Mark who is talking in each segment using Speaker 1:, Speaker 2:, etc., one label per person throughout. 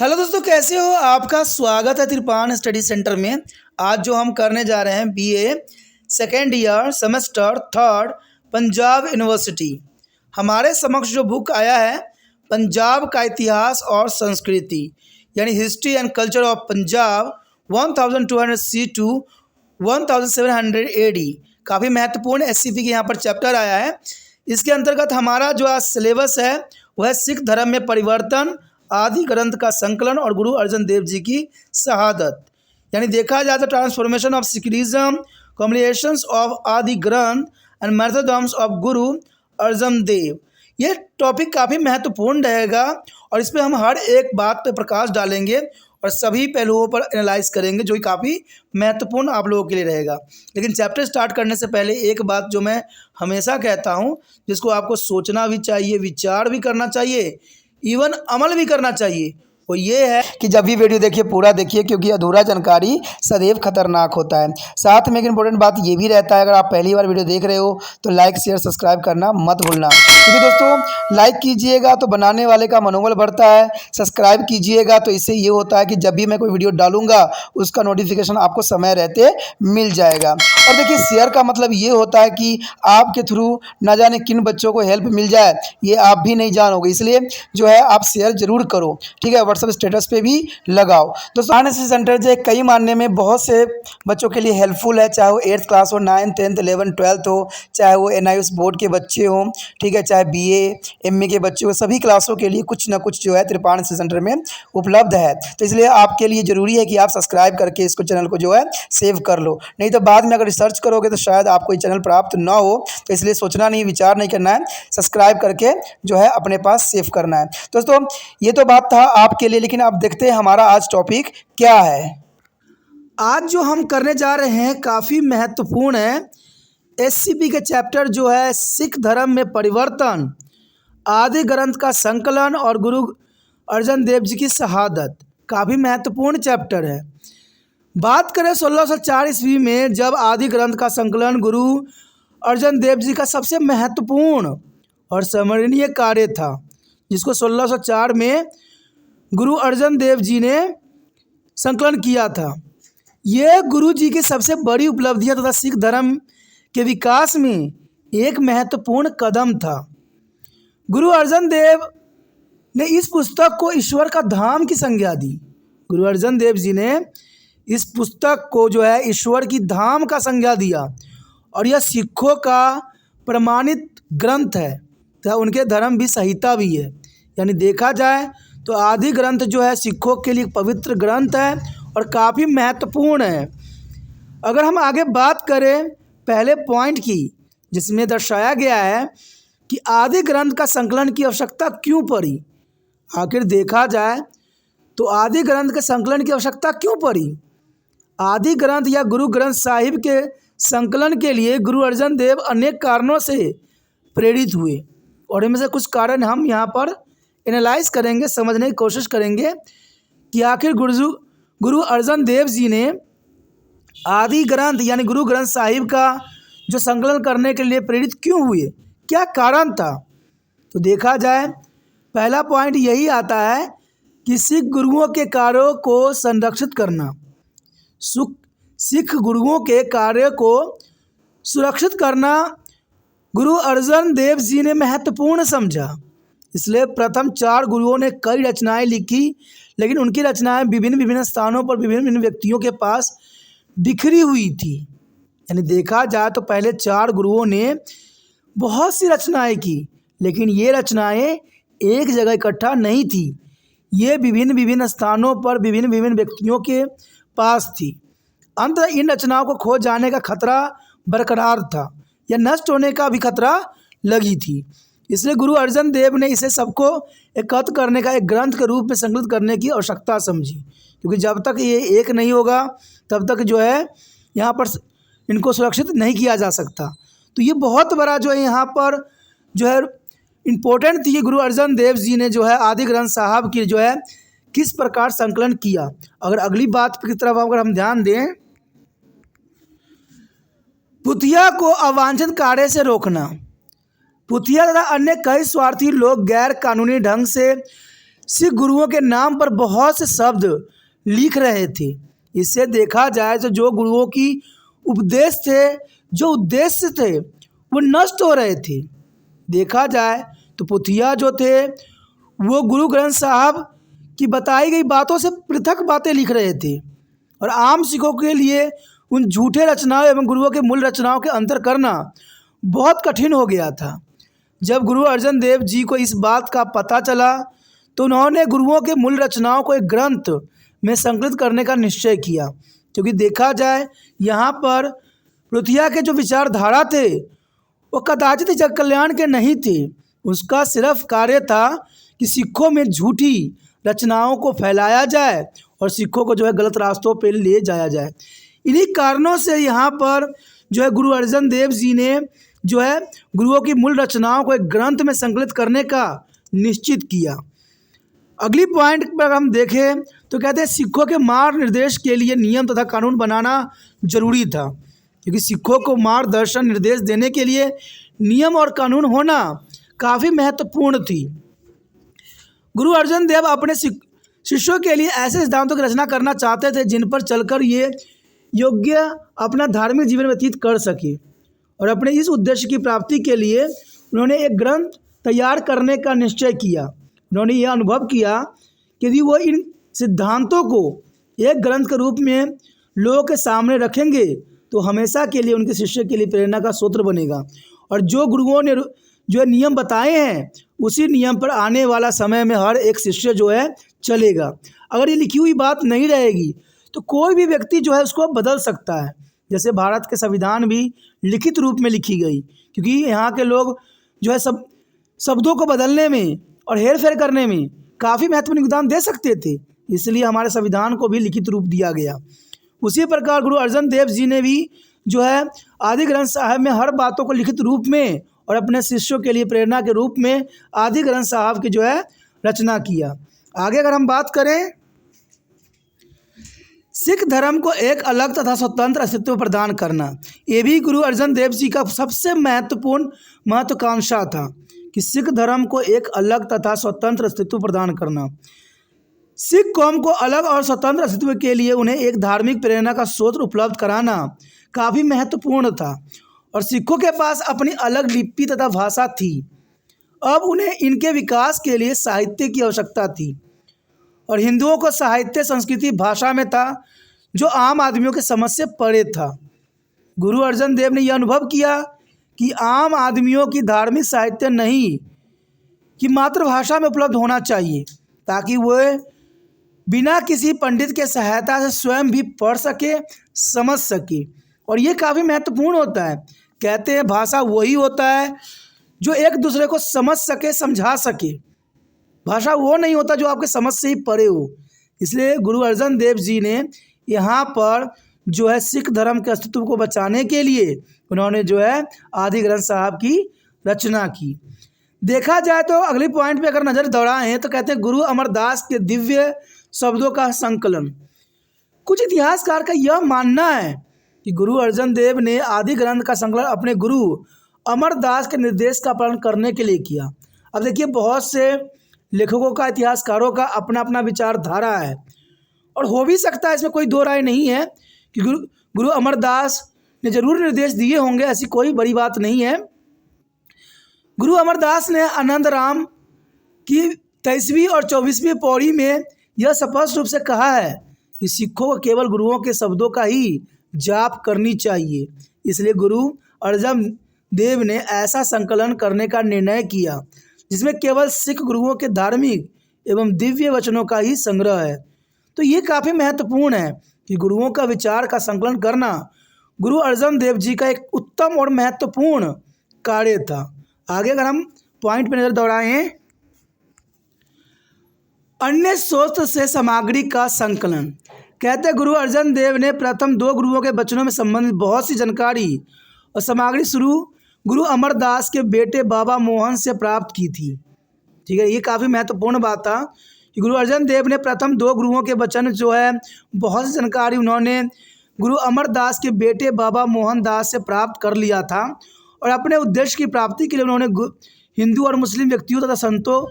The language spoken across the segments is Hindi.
Speaker 1: हेलो दोस्तों, कैसे हो? आपका स्वागत है त्रिपान स्टडी सेंटर में। आज जो हम करने जा रहे हैं BA second year semester third Punjab university. हमारे समक्ष जो बुक आया है पंजाब का इतिहास और संस्कृति यानी history and culture of Punjab 1200 C to 1700 AD। काफ़ी महत्वपूर्ण एससीपी के यहाँ पर चैप्टर आया है। इसके अंतर्गत हमारा जो आज सिलेबस है वह सिख धर्म में परिवर्तन, आदि ग्रंथ का संकलन और गुरु अर्जन देव जी की शहादत। यानी देखा जाए तो transformation of Sikhism, combinations of आदि ग्रंथ and methods of Guru Arjan Dev. ये टॉपिक काफ़ी महत्वपूर्ण रहेगा और इस पर हम हर एक बात पे प्रकाश डालेंगे और सभी पहलुओं पर एनालाइज करेंगे, जो कि काफ़ी महत्वपूर्ण आप लोगों के लिए रहेगा। लेकिन चैप्टर स्टार्ट करने से पहले एक बात जो मैं हमेशा कहता हूँ, जिसको आपको सोचना भी चाहिए, विचार भी करना चाहिए, इवन अमल भी करना चाहिए, वो ये है कि जब भी वीडियो देखिए पूरा देखिए, क्योंकि अधूरा जानकारी सदैव खतरनाक होता है। साथ में एक इंपॉर्टेंट बात ये भी रहता है, अगर आप पहली बार वीडियो देख रहे हो तो लाइक शेयर सब्सक्राइब करना मत भूलना, क्योंकि दोस्तों लाइक कीजिएगा तो बनाने वाले का मनोबल बढ़ता है, सब्सक्राइब कीजिएगा तो इससे ये होता है कि जब भी मैं कोई वीडियो डालूंगा उसका नोटिफिकेशन आपको समय रहते मिल जाएगा। और देखिए शेयर का मतलब ये होता है कि आपके थ्रू ना जाने किन बच्चों को हेल्प मिल जाए, ये आप भी नहीं जानोगे, इसलिए जो है आप शेयर जरूर करो, ठीक है। व्हाट्सएप स्टेटस पे भी लगाओ। दोस्तों एनएसएस सेंटर जो कई मानने में बहुत से बच्चों के लिए हेल्पफुल है, चाहे वो 8th क्लास हो, 9th 10th 11th 12th हो, चाहे वो NIOS बोर्ड के बच्चे हों, ठीक है, चाहे BA MA के बच्चे हो, सभी क्लासों के लिए कुछ ना कुछ जो है त्रिपान एनएसएस सेंटर में उपलब्ध है। तो इसलिए आपके लिए ज़रूरी है कि आप सब्सक्राइब करके इसको चैनल को जो है सेव कर लो, नहीं तो बाद में अगर रिसर्च करोगे तो शायद आपको ये चैनल प्राप्त ना हो। तो इसलिए सोचना नहीं, विचार नहीं करना है, सब्सक्राइब करके जो है अपने पास सेव करना है। दोस्तों ये तो बात था आपके लिए, लेकिन आप देखते हैं हमारा आज टॉपिक क्या है। आज जो हम करने जा रहे हैं काफ़ी महत्वपूर्ण है। एससीपी के चैप्टर जो है सिख धर्म में परिवर्तन, आदि ग्रंथ का संकलन और गुरु अर्जन देव जी की शहादत। काफ़ी महत्वपूर्ण चैप्टर है। बात करें 1604 ईस्वी में, जब आदि ग्रंथ का संकलन गुरु अर्जन देव जी का सबसे महत्वपूर्ण और स्मरणीय कार्य था, जिसको 1604 में गुरु अर्जन देव जी ने संकलन किया था। यह गुरु जी की सबसे बड़ी उपलब्धियां तथा सिख धर्म के विकास में एक महत्वपूर्ण कदम था। गुरु अर्जन देव ने इस पुस्तक को ईश्वर का धाम की संज्ञा दी। गुरु अर्जन देव जी ने इस पुस्तक को जो है ईश्वर की धाम का संज्ञा दिया और यह सिखों का प्रमाणित ग्रंथ है तथा उनके धर्म भी संहिता भी है। यानी देखा जाए तो आदि ग्रंथ जो है सिखों के लिए पवित्र ग्रंथ है और काफ़ी महत्वपूर्ण है। अगर हम आगे बात करें पहले पॉइंट की, जिसमें दर्शाया गया है कि आदि ग्रंथ का संकलन की आवश्यकता क्यों पड़ी। आखिर देखा जाए तो आदि ग्रंथ के संकलन की आवश्यकता क्यों पड़ी। आदि ग्रंथ या गुरु ग्रंथ साहिब के संकलन के लिए गुरु अर्जन देव अनेक कारणों से प्रेरित हुए और इनमें से कुछ कारण हम यहाँ पर एनालाइज करेंगे, समझने की कोशिश करेंगे कि आखिर गुरु अर्जन देव जी ने आदि ग्रंथ यानी गुरु ग्रंथ साहिब का जो संकलन करने के लिए प्रेरित क्यों हुए, क्या कारण था। तो देखा जाए पहला पॉइंट यही आता है कि सिख गुरुओं के कार्यों को संरक्षित करना। सिख गुरुओं के कार्य को सुरक्षित करना गुरु अर्जन देव जी ने महत्वपूर्ण समझा। इसलिए प्रथम 4 गुरुओं ने कई रचनाएं लिखी, लेकिन उनकी रचनाएं विभिन्न विभिन्न स्थानों पर विभिन्न विभिन्न व्यक्तियों के पास बिखरी हुई थी। यानी देखा जाए तो पहले 4 गुरुओं ने बहुत सी रचनाएं की, लेकिन ये रचनाएं एक जगह इकट्ठा नहीं थी, ये विभिन्न विभिन्न स्थानों पर विभिन्न विभिन्न व्यक्तियों के पास थी। अंततः इन रचनाओं को खो जाने का खतरा बरकरार था या नष्ट होने का भी खतरा लगी थी। इसलिए गुरु अर्जन देव ने इसे सबको एकत्र करने का एक ग्रंथ के रूप में संकलित करने की आवश्यकता समझी, क्योंकि जब तक ये एक नहीं होगा तब तक जो है यहाँ पर इनको सुरक्षित नहीं किया जा सकता। तो ये बहुत बड़ा जो है यहाँ पर जो है इम्पोर्टेंट थी। गुरु अर्जन देव जी ने जो है आदि ग्रंथ साहब की जो है किस प्रकार संकलन किया। अगर अगली बात की तरफ अगर हम ध्यान दें, पुथिया को अवांछित कार्य से रोकना। पुथिया तथा अन्य कई स्वार्थी लोग गैर कानूनी ढंग से सिख गुरुओं के नाम पर बहुत से शब्द लिख रहे थे। इससे देखा जाए तो जो गुरुओं की उपदेश थे, जो उद्देश्य थे, वो नष्ट हो रहे थे। देखा जाए तो पुथिया जो थे वो गुरु ग्रंथ साहब की बताई गई बातों से पृथक बातें लिख रहे थे और आम सिखों के लिए उन झूठे रचनाओं एवं गुरुओं के मूल रचनाओं के अंतर करना बहुत कठिन हो गया था। जब गुरु अर्जन देव जी को इस बात का पता चला तो उन्होंने गुरुओं के मूल रचनाओं को एक ग्रंथ में संकलित करने का निश्चय किया, क्योंकि देखा जाए यहाँ पर पृथ्वी के जो विचारधारा थे वो कदाचित जग कल्याण के नहीं थे। उसका सिर्फ कार्य था कि सिखों में झूठी रचनाओं को फैलाया जाए और सिखों को जो है गलत रास्तों पर ले जाया जाए। इन्हीं कारणों से यहाँ पर जो है गुरु अर्जन देव जी ने जो है गुरुओं की मूल रचनाओं को एक ग्रंथ में संकलित करने का निश्चित किया। अगली पॉइंट पर हम देखें तो कहते हैं सिखों के मार्ग निर्देश के लिए नियम तथा कानून बनाना जरूरी था, क्योंकि सिखों को मार्गदर्शन निर्देश देने के लिए नियम और कानून होना काफ़ी महत्वपूर्ण थी। गुरु अर्जन देव अपने शिष्यों के लिए ऐसे सिद्धांतों की रचना करना चाहते थे जिन पर चलकर ये योग्य अपना धार्मिक जीवन व्यतीत कर सके, और अपने इस उद्देश्य की प्राप्ति के लिए उन्होंने एक ग्रंथ तैयार करने का निश्चय किया। उन्होंने यह अनुभव किया कि यदि वो इन सिद्धांतों को एक ग्रंथ के रूप में लोगों के सामने रखेंगे तो हमेशा के लिए उनके शिष्य के लिए प्रेरणा का स्रोत बनेगा, और जो गुरुओं ने जो नियम बताए हैं उसी नियम पर आने वाला समय में हर एक शिष्य जो है चलेगा। अगर ये लिखी हुई बात नहीं रहेगी तो कोई भी व्यक्ति जो है उसको बदल सकता है। जैसे भारत के संविधान भी लिखित रूप में लिखी गई, क्योंकि यहाँ के लोग जो है सब शब्दों को बदलने में और हेर फेर करने में काफ़ी महत्वपूर्ण योगदान दे सकते थे, इसलिए हमारे संविधान को भी लिखित रूप दिया गया। उसी प्रकार गुरु अर्जन देव जी ने भी जो है आदि ग्रंथ साहब में हर बातों को लिखित रूप में और अपने शिष्यों के लिए प्रेरणा के रूप में आदि ग्रंथ साहब की जो है रचना किया। आगे अगर हम बात करें, सिख धर्म को एक अलग तथा स्वतंत्र अस्तित्व प्रदान करना, ये भी गुरु अर्जन देव जी का सबसे महत्वपूर्ण महत्वाकांक्षा था कि सिख धर्म को एक अलग तथा स्वतंत्र अस्तित्व प्रदान करना। सिख कौम को अलग और स्वतंत्र अस्तित्व के लिए उन्हें एक धार्मिक प्रेरणा का स्रोत उपलब्ध कराना काफ़ी महत्वपूर्ण था, और सिखों के पास अपनी अलग लिपि तथा भाषा थी। अब उन्हें इनके विकास के लिए साहित्य की आवश्यकता थी, और हिंदुओं को साहित्य संस्कृति भाषा में था जो आम आदमियों के समझ से परे था। गुरु अर्जन देव ने यह अनुभव किया कि आम आदमियों की धार्मिक साहित्य नहीं कि मातृभाषा में उपलब्ध होना चाहिए, ताकि वह बिना किसी पंडित के सहायता से स्वयं भी पढ़ सके, समझ सके। और ये काफ़ी महत्वपूर्ण होता है। कहते हैं भाषा वही होता है जो एक दूसरे को समझ सके, समझा सके। भाषा वो नहीं होता जो आपके समझ से ही परे हो। इसलिए गुरु अर्जन देव जी ने यहाँ पर जो है सिख धर्म के अस्तित्व को बचाने के लिए उन्होंने जो है आदि ग्रंथ साहब की रचना की। देखा जाए तो अगली पॉइंट पे अगर नज़र दौड़ाएं तो कहते हैं गुरु अमरदास के दिव्य शब्दों का संकलन। कुछ इतिहासकार का यह मानना है कि गुरु अर्जन देव ने आदि ग्रंथ का संकलन अपने गुरु अमरदास के निर्देश का पालन करने के लिए किया। अब देखिए, बहुत से लेखकों का, इतिहासकारों का अपना अपना विचारधारा है, और हो भी सकता है, इसमें कोई दो राय नहीं है कि गुरु अमरदास ने जरूर निर्देश दिए होंगे, ऐसी कोई बड़ी बात नहीं है। गुरु अमरदास ने आनंद राम की 23वीं और 24वीं पौड़ी में यह स्पष्ट रूप से कहा है कि सिखों को केवल गुरुओं के शब्दों का ही जाप करनी चाहिए। इसलिए गुरु अर्जन देव ने ऐसा संकलन करने का निर्णय किया जिसमें केवल सिख गुरुओं के धार्मिक एवं दिव्य वचनों का ही संग्रह है। तो ये काफ़ी महत्वपूर्ण है कि गुरुओं का विचार का संकलन करना गुरु अर्जन देव जी का एक उत्तम और महत्वपूर्ण कार्य था। आगे अगर हम पॉइंट पर नजर दौड़ाएं, अन्य स्रोत से सामग्री का संकलन। कहते हैं गुरु अर्जन देव ने प्रथम 2 गुरुओं के वचनों में संबंधित बहुत सी जानकारी और सामग्री शुरू गुरु अमरदास के बेटे बाबा मोहन से प्राप्त की थी। ठीक है, ये काफ़ी महत्वपूर्ण बात था कि गुरु अर्जन देव ने प्रथम 2 गुरुओं के वचन जो है बहुत सी जानकारी उन्होंने गुरु अमरदास के बेटे बाबा मोहन दास से प्राप्त कर लिया था, और अपने उद्देश्य की प्राप्ति के लिए उन्होंने हिंदू और मुस्लिम व्यक्तियों तथा संतों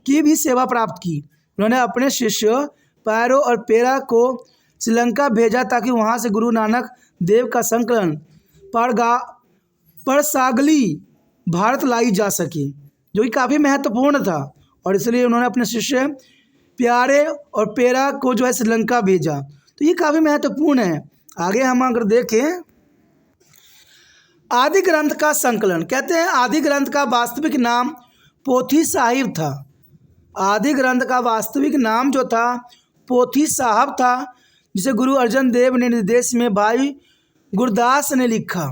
Speaker 1: की भी सेवा प्राप्त की। उन्होंने अपने शिष्य पैरो और पेरा को श्रीलंका भेजा ताकि वहाँ से गुरु नानक देव का संकलन परसागली भारत लाई जा सके, जो कि काफ़ी महत्वपूर्ण था। और इसलिए उन्होंने अपने शिष्य प्यारे और पेरा को जो है श्रीलंका भेजा। तो ये काफ़ी महत्वपूर्ण है। आगे हम अगर देखें, आदि ग्रंथ का संकलन, कहते हैं आदि ग्रंथ का वास्तविक नाम पोथी साहिब था। आदि ग्रंथ का वास्तविक नाम जो था पोथी साहब था, जिसे गुरु अर्जन देव ने निर्देश में भाई गुरदास ने लिखा।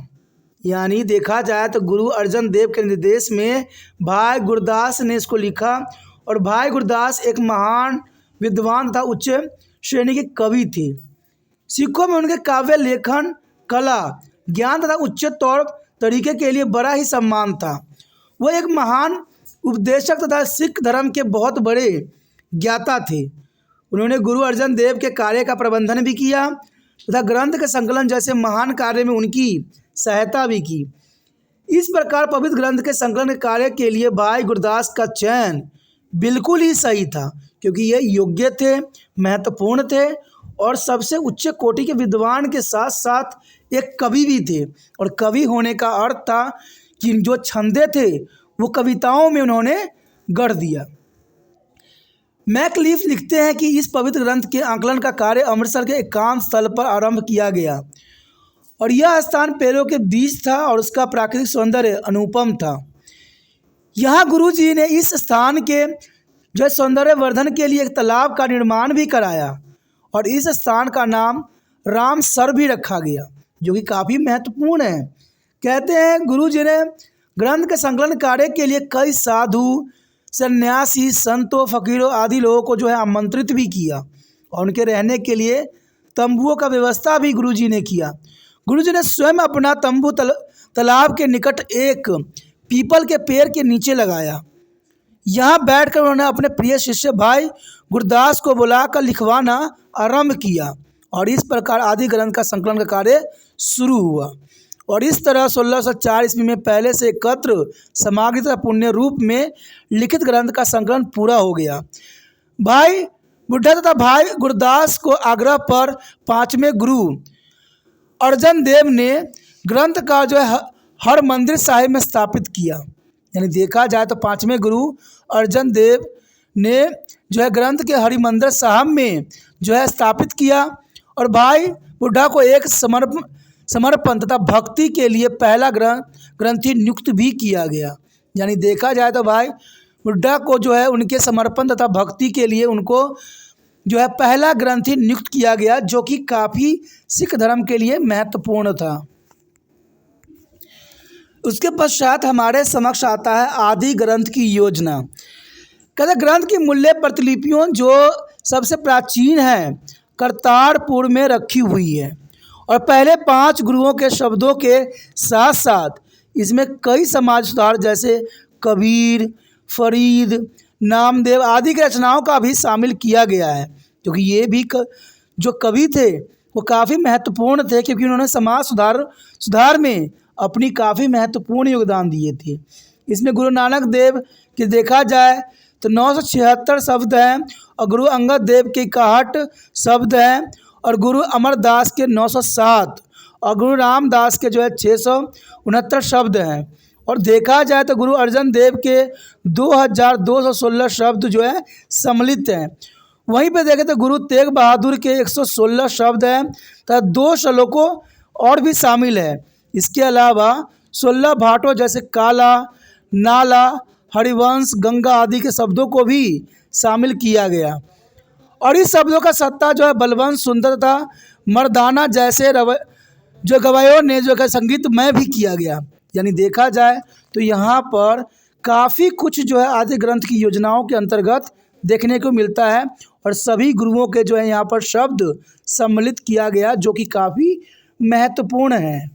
Speaker 1: यानी देखा जाए तो गुरु अर्जन देव के निर्देश में भाई गुरदास ने इसको लिखा। और भाई गुरदास एक महान विद्वान तथा उच्च श्रेणी के कवि थे। सिखों में उनके काव्य लेखन कला ज्ञान तथा उच्च तौर तरीके के लिए बड़ा ही सम्मान था। वो एक महान उपदेशक तथा सिख धर्म के बहुत बड़े ज्ञाता थे। उन्होंने गुरु अर्जन देव के कार्य का प्रबंधन भी किया तथा ग्रंथ के संकलन जैसे महान कार्य में उनकी सहायता भी की। इस प्रकार पवित्र ग्रंथ के संकलन के कार्य के लिए भाई गुरदास का चयन बिल्कुल ही सही था, क्योंकि ये योग्य थे, महत्वपूर्ण थे और सबसे उच्च कोटि के विद्वान के साथ साथ एक कवि भी थे। और कवि होने का अर्थ था कि जो छंदे थे वो कविताओं में उन्होंने गढ़ दिया। मैकलिफ लिखते हैं कि इस पवित्र ग्रंथ के आकलन का कार्य अमृतसर के एकांत स्थल पर आरंभ किया गया और यह स्थान पेड़ों के बीच था और उसका प्राकृतिक सौंदर्य अनुपम था। यहाँ गुरु जी ने इस स्थान के जो सौंदर्यवर्धन के लिए एक तालाब का निर्माण भी कराया और इस स्थान का नाम रामसर भी रखा गया, जो कि काफ़ी महत्वपूर्ण है। कहते हैं गुरु जी ने ग्रंथ के संकलन कार्य के लिए कई साधु, सन्यासी, संतों, फकीरों आदि लोगों को जो है आमंत्रित भी किया और उनके रहने के लिए तंबुओं का व्यवस्था भी गुरु जी ने किया। गुरु जी ने स्वयं अपना तंबू तालाब के निकट एक पीपल के पेड़ के नीचे लगाया। यहाँ बैठकर उन्होंने अपने प्रिय शिष्य भाई गुरदास को बुलाकर लिखवाना आरंभ किया और इस प्रकार आदि ग्रंथ का संकलन का कार्य शुरू हुआ। और इस तरह 1604 ईस्वी में पहले से एकत्र सामग्री तथा पुण्य रूप में लिखित ग्रंथ का संकलन पूरा हो गया। भाई बुढ़ा तथा भाई गुरदास को आग्रह पर पांचवें गुरु अर्जन देव ने ग्रंथ का जो है हर मंदिर साहिब में स्थापित किया। यानी देखा जाए तो पांचवें गुरु अर्जन देव ने जो है ग्रंथ के हरिमंदिर साहब में जो है स्थापित किया और भाई बुढ़ा को एक समर्पण तथा भक्ति के लिए पहला ग्रंथी नियुक्त भी किया गया। यानी देखा जाए तो भाई बुढ़ा को जो है उनके समर्पण तथा भक्ति के लिए उनको जो है पहला ग्रंथी नियुक्त किया गया, जो कि काफ़ी सिख धर्म के लिए महत्वपूर्ण था। उसके पश्चात हमारे समक्ष आता है आदि ग्रंथ की योजना। कहते ग्रंथ की मूल्य प्रतिलिपियों जो सबसे प्राचीन है करतारपुर में रखी हुई है और पहले 5 गुरुओं के शब्दों के साथ साथ इसमें कई समाज सुधार जैसे कबीर, फरीद, नामदेव आदि की रचनाओं का भी शामिल किया गया है, क्योंकि ये भी जो कवि थे वो काफ़ी महत्वपूर्ण थे, क्योंकि उन्होंने समाज सुधार में अपनी काफ़ी महत्वपूर्ण योगदान दिए थे। इसमें गुरु नानक देव के देखा जाए तो 976 शब्द हैं और गुरु अंगद देव के 61 शब्द हैं और गुरु अमरदास के 907 और गुरु रामदास के जो है 669 शब्द हैं। और देखा जाए तो गुरु अर्जन देव के 2216 शब्द जो है सम्मिलित हैं। वहीं पे देखें तो गुरु तेग बहादुर के 116 शब्द हैं तथा 2 श्लोकों और भी शामिल है। इसके अलावा 16 भाटों जैसे काला, नाला, हरिवंश, गंगा आदि के शब्दों को भी शामिल किया गया और इस शब्दों का सत्ता जो है बलवंत, सुंदर तथा मर्दाना जैसे जो गवायों ने जो है संगीतमय भी किया गया। यानी देखा जाए तो यहाँ पर काफ़ी कुछ जो है आदि ग्रंथ की योजनाओं के अंतर्गत देखने को मिलता है और सभी गुरुओं के जो है यहाँ पर शब्द सम्मिलित किया गया, जो कि काफ़ी महत्वपूर्ण है।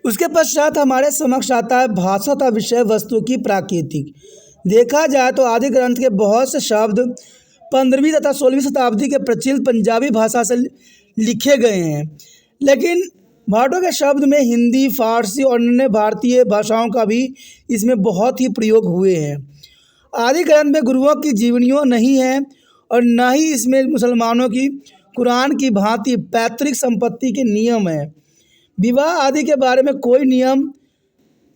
Speaker 1: उसके पश्चात हमारे समक्ष आता है भाषा तथा विषय वस्तु की प्राकृतिक। देखा जाए तो आदि ग्रंथ के बहुत से शब्द 15वीं तथा 16वीं शताब्दी के प्रचलित पंजाबी भाषा से लिखे गए हैं, लेकिन भाटों के शब्द में हिंदी, फारसी और अन्य भारतीय भाषाओं का भी इसमें बहुत ही प्रयोग हुए हैं। आदि ग्रंथ में गुरुओं की जीवनियों नहीं है और न ही इसमें मुसलमानों की कुरान की भांति पैतृक संपत्ति के नियम है। विवाह आदि के बारे में कोई नियम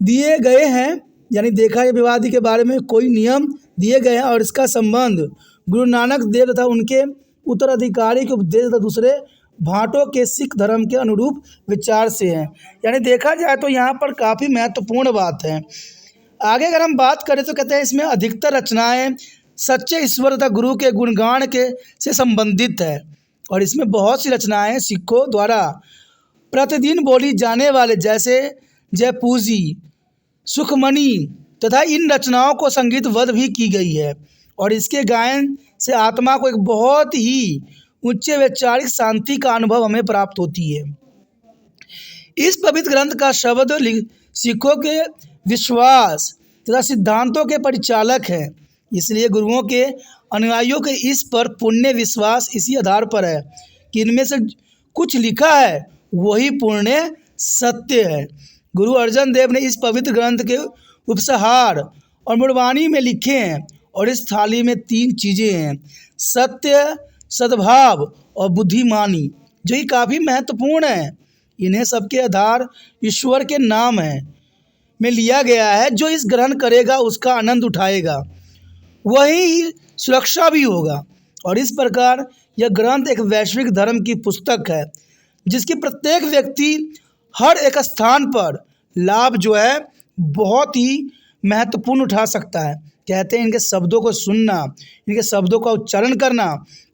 Speaker 1: दिए गए हैं, यानी देखा है विवाह आदि के बारे में कोई नियम दिए गए हैं और इसका संबंध गुरु नानक देव तथा उनके उत्तराधिकारी के उपदेश तथा दूसरे भाटों के सिख धर्म के अनुरूप विचार से है। यानी देखा जाए तो यहाँ पर काफ़ी महत्वपूर्ण बात है। आगे अगर हम बात करें तो कहते हैं इसमें अधिकतर रचनाएं सच्चे ईश्वर तथा गुरु के गुणगान के से संबंधित है और इसमें बहुत सी रचनाएं सिखों द्वारा प्रतिदिन बोली जाने वाले जैसे जयपूजी, सुखमणि तथा इन रचनाओं को संगीतबद्ध भी की गई है और इसके गायन से आत्मा को एक बहुत ही उच्च वैचारिक शांति का अनुभव हमें प्राप्त होती है। इस पवित्र ग्रंथ का शब्द सिखों के विश्वास तथा सिद्धांतों के परिचालक है, इसलिए गुरुओं के अनुयायियों के इस पर पुण्य विश्वास इसी आधार पर है कि इनमें से कुछ लिखा है वही पुण्य सत्य है। गुरु अर्जन देव ने इस पवित्र ग्रंथ के उपसंहार और मुड़वानी में लिखे हैं और इस थाली में 3 चीज़ें हैं, सत्य, सद्भाव और बुद्धिमानी, जो कि काफ़ी महत्वपूर्ण है। इन्हें सबके आधार ईश्वर के नाम है में लिया गया है। जो इस ग्रहण करेगा उसका आनंद उठाएगा, वही सुरक्षा भी होगा और इस प्रकार यह ग्रंथ एक वैश्विक धर्म की पुस्तक है जिसकी प्रत्येक व्यक्ति हर एक स्थान पर लाभ जो है बहुत ही महत्वपूर्ण उठा सकता है। कहते हैं इनके शब्दों को सुनना, इनके शब्दों का उच्चारण करना,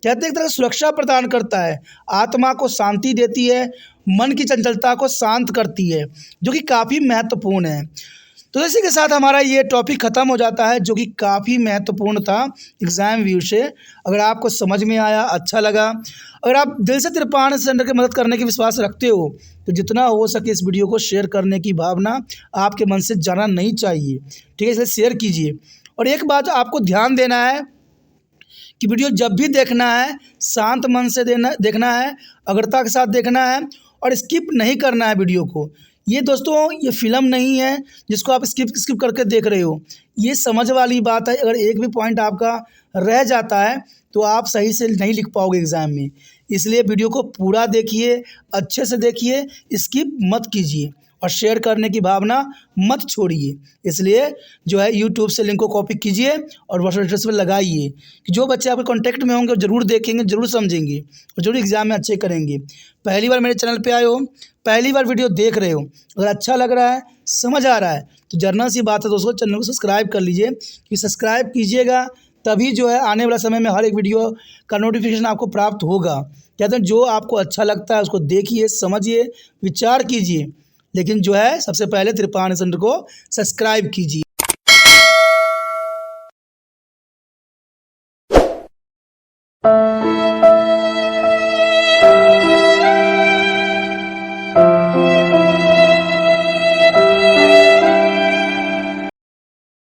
Speaker 1: कहते हैं एक तरह सुरक्षा प्रदान करता है, आत्मा को शांति देती है, मन की चंचलता को शांत करती है, जो कि काफ़ी महत्वपूर्ण है। तो इसी के साथ हमारा ये टॉपिक ख़त्म हो जाता है जो कि काफ़ी महत्वपूर्ण था एग्ज़ाम व्यू से। अगर आपको समझ में आया, अच्छा लगा, अगर आप दिल से त्रिपाण सेंटर की मदद करने की विश्वास रखते हो तो जितना हो सके इस वीडियो को शेयर करने की भावना आपके मन से जाना नहीं चाहिए, ठीक है, इसलिए शेयर कीजिए। और एक बात आपको ध्यान देना है कि वीडियो जब भी देखना है शांत मन से देखना है, अग्रता के साथ देखना है और स्किप नहीं करना है वीडियो को। ये दोस्तों ये फिल्म नहीं है जिसको आप स्किप करके देख रहे हो, ये समझ वाली बात है। अगर एक भी पॉइंट आपका रह जाता है तो आप सही से नहीं लिख पाओगे एग्ज़ाम में, इसलिए वीडियो को पूरा देखिए, अच्छे से देखिए, स्किप मत कीजिए और शेयर करने की भावना मत छोड़िए। इसलिए जो है यूट्यूब से लिंक को कॉपी कीजिए और व्हाट्सएप एड्रेस पर लगाइए कि जो बच्चे आपके कांटेक्ट में होंगे ज़रूर देखेंगे, ज़रूर समझेंगे और ज़रूर एग्ज़ाम में अच्छे करेंगे। पहली बार मेरे चैनल पे आए हो, पहली बार वीडियो देख रहे हो, अगर अच्छा लग रहा है, समझ आ रहा है तो जर्नल सी बात है दोस्तों, चैनल को सब्सक्राइब कर लीजिए कि सब्सक्राइब कीजिएगा तभी जो है आने वाला समय में हर एक वीडियो का नोटिफिकेशन आपको प्राप्त होगा। कहते हैं जो आपको अच्छा लगता है उसको देखिए, समझिए, विचार कीजिए, लेकिन जो है सबसे पहले त्रिपाण सेंटर को सब्सक्राइब कीजिए।